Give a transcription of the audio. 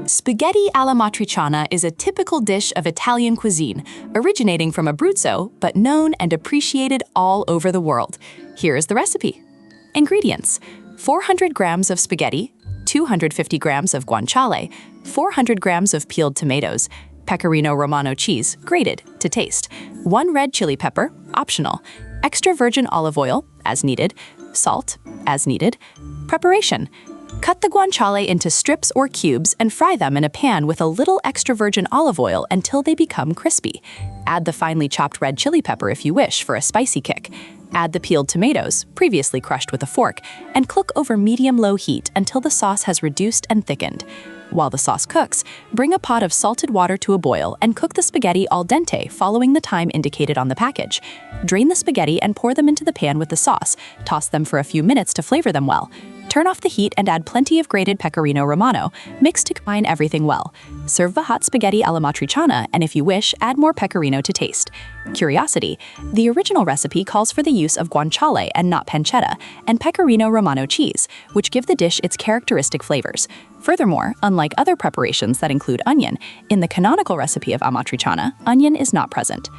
Spaghetti alla matriciana is a typical dish of Italian cuisine, originating from Abruzzo, but known and appreciated all over the world. Here is the recipe. Ingredients: 400 grams of spaghetti, 250 grams of guanciale, 400 grams of peeled tomatoes, Pecorino Romano cheese, grated, to taste, 1 red chili pepper, optional, extra virgin olive oil, as needed, salt, as needed. Preparation: cut the guanciale into strips or cubes and fry them in a pan with a little extra virgin olive oil until they become crispy. Add the finely chopped red chili pepper if you wish for a spicy kick. Add the peeled tomatoes, previously crushed with a fork, and cook over medium-low heat until the sauce has reduced and thickened. While the sauce cooks, bring a pot of salted water to a boil and cook the spaghetti al dente following the time indicated on the package. Drain the spaghetti and pour them into the pan with the sauce. Toss them for a few minutes to flavor them well. Turn off the heat and add plenty of grated Pecorino Romano. Mix to combine everything well. Serve the hot spaghetti alla matriciana, and if you wish, add more Pecorino to taste. Curiosity: the original recipe calls for the use of guanciale and not pancetta, and Pecorino Romano cheese, which give the dish its characteristic flavors. Furthermore, unlike other preparations that include onion, in the canonical recipe of amatriciana, onion is not present.